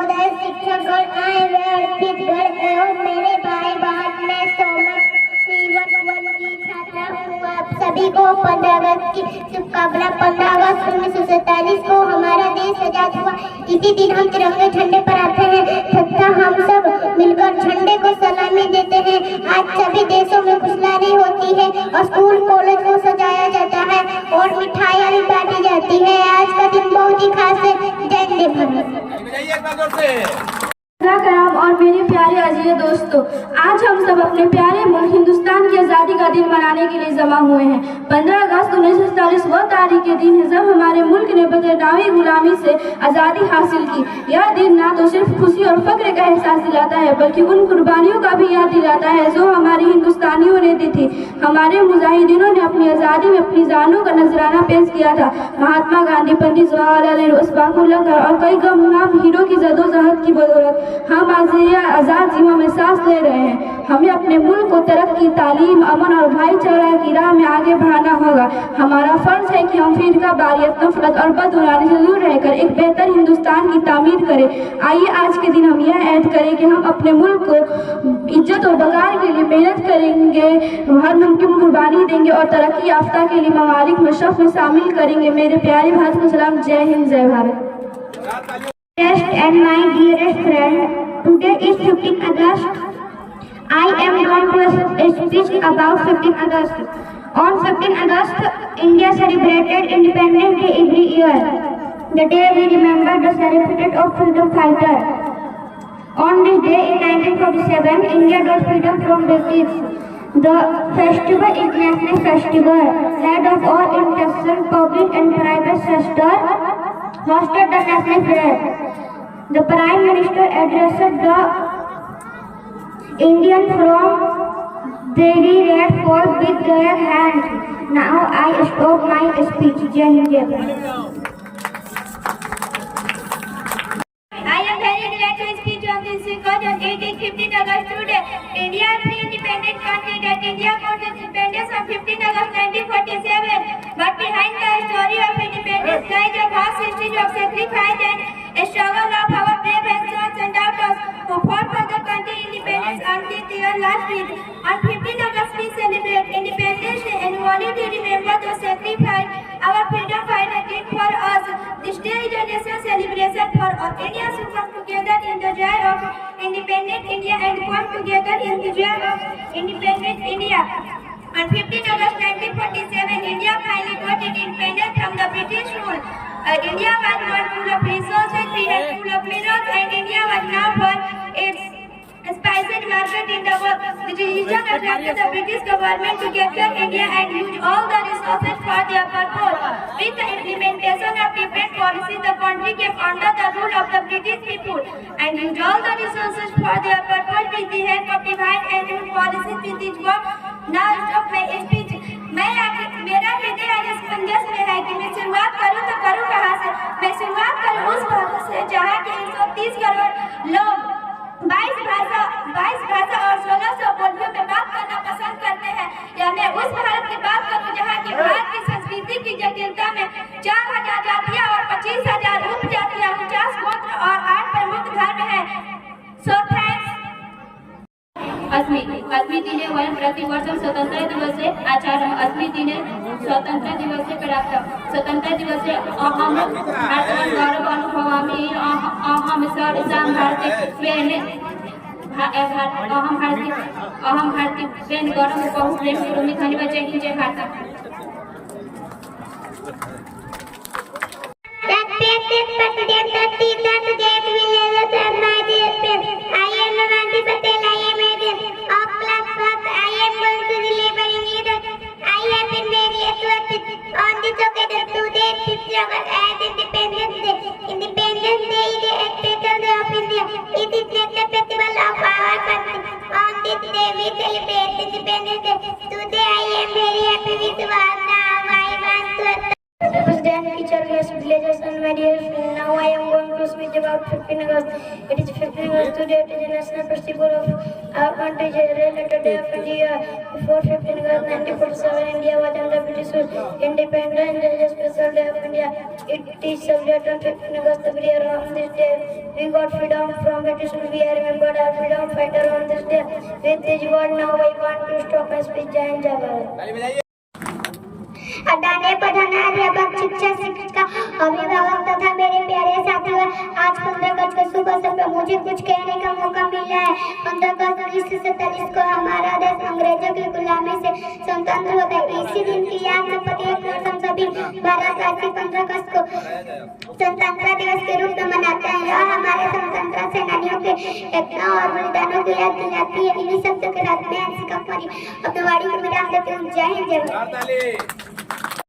नवोदय शिक्षकगण आए हुए अर्पितगण एवं मेरे भाई बहन मैं सोमक की छात्रा हूँ। आप सभी को 15 अगस्त की शुभकामना। 15 अगस्त 1947 को हमारा देश आजाद हुआ। इसी दिन हम तिरंगे झंडे पर आते हैं तथा हम सब मिलकर झंडे को सलामी देते हैं। आज सभी देशों में खुशहाली होती है और स्कूल कॉलेज को सजाया जाता है और मिठाइयाँ भी बांटी जाती है। आज का दिन बहुत ही खास है। जय हिंद भारत। और मेरे प्यारे अजीज दोस्तों, आज हम सब अपने प्यारे मुल्क हिंदुस्तान की आज़ादी का दिन मनाने के लिए जमा हुए हैं। 15 अगस्त 1947 वह तारीख के दिन है जब हमारे मुल्क ने बदनामी गुलामी से आज़ादी हासिल की। यह दिन ना तो सिर्फ खुशी और फख्र का एहसास दिलाता है बल्कि उन कुर्बानियों का भी याद दिलाता है जो हमारे हिंदुस्तानियों ने दी थी। हमारे मुजाहिदीनों ने अपनी आज़ादी में अपनी जानों का नजराना पेश किया था। महात्मा गांधी, पंडित जवाहरलाल नेहरू, अशफाकुल्लाह खान और कई गमनाम हीरो की जदोजहद की बदौलत हम आज आज़ाद जीवन में सांस ले रहे हैं। हमें अपने मुल्क को तरक्की, तालीम, अमन और भाईचारा की राह में आगे बढ़ाना होगा। हमारा फर्ज है कि हम फिरका बारियत, नफरत और बदगुमानी से दूर रहकर एक बेहतर हिंदुस्तान की तामीर करें। आइए आज के दिन हम यह ऐद करें कि हम अपने मुल्क को इज्जत और वक़ार के लिए मेहनत करेंगे, हर मुमकिन कुर्बानी देंगे और तरक्की याफ्ता के लिए ममालिक में शफ़ में शामिल करेंगे। मेरे प्यारे भाइयों को सलाम। जय हिंद, जय Bharat. And my dearest friend, today is 15 August. I am going to speak about 15 August. On 15 August, India celebrated Independence Day every year. The day we remember the celebrated of freedom fighter. On this day in 1947, India got freedom from British. The festival is national festival, held of all international public and private sector. Hosted the national parade. The Prime Minister addressed the Indian from very red fort with their hands. Now I stop my speech. Jai Hind. I am very glad to speak on this because on 15 August today, India is an independent country. That India got its independence on 15 August 1947. But behind the story of independence lies a vast history of sacrifice and a struggle of our brave and sons and daughters who fought for the country independence until their last breath. On 15 August we celebrate Independence Day and only to remember the sacrifice our freedom fighters did for us. This day is a national celebration for all Indians who come together in the joy of independent India and come together in the joy of independent India. On 15 August 1947, India finally got its independence from the British rule. India was not full of resources, we had full of minerals, and India was known for its spices market in the world. The decision attracted the British government to capture India and use all the resources for their purpose. With the implementation of different policies, the country came under the rule of the British people and used all the resources for their purpose with the help of divine and good policies with this work. Now stop my speech. मेरा हृदय आज इस मंजस में है कि मैं शुरुआत करूं तो करूं कहां से। मैं शुरुआत करूं उस भारत से जहां के 130 करोड़ लोग 22 भाषा और 1600 बोलियों में बात करना पसंद करते हैं। या मैं उस भारत की बात करूं जहां की भारत की संस्कृति की जटिलता में 4000 जातियां और 25,000 उपजातियां, 49 गोत्र और 8 प्रमुख धर्म हैं। So thanks. अस्मि दिने वयं प्रतिवर्षं स्वतंत्र दिवसे आचरामः। अस्मि दिने स्वतंत्र दिवसे प्राप्तं स्वतंत्र दिवसे अहं भारतं गौरवम् अनुभवामि। अहं सर्वेषां भारतीयेन अहं भारतीयेन गौरवम् उपहृतं करोमि। धन्यवाद। जय हिंद, जय Bharat. Independence Day is a special day of India. It is national festival of our country. On this day we celebrate Independence Day. Today I am very happy with what now I want to. President, teacher, guests, villagers and my dear friends. Now I am going to speak 15 August. It is 15 August today. It is a national festival of our country, a related day of India. Before 15 August 1947, India was under British rule. Independence is a special day of India. It is celebrated on 15 August every year. On this day, we got freedom from British rule. We are remembered our freedom fighter on this day. With this word, now I want to stop my speech. Jai Hind, Jai Bharat. अदाने पढ़ाना शिक्षा शिक्षिका अभिभावक तथा मेरे प्यारे साथियों, आज 15 अगस्त को सुबह समय मुझे कुछ कहने का मौका मिला है। 15 अगस्त 1947 को हमारा देश अंग्रेजों की गुलामी से स्वतंत्र होता है। इसी दिन की याद में प्रत्येक वर्ष हम सभी भारतवासी 15 अगस्त को स्वतंत्रता दिवस के रूप में मनाते हैं। यह हमारे स्वतंत्रता सेनानियों के एकता और बलिदानों की याद दिलाती है। इन्हीं शब्दों के साथ मैं अपनी वाणी को विराम देती हूँ। जय हिंद, जय भारत।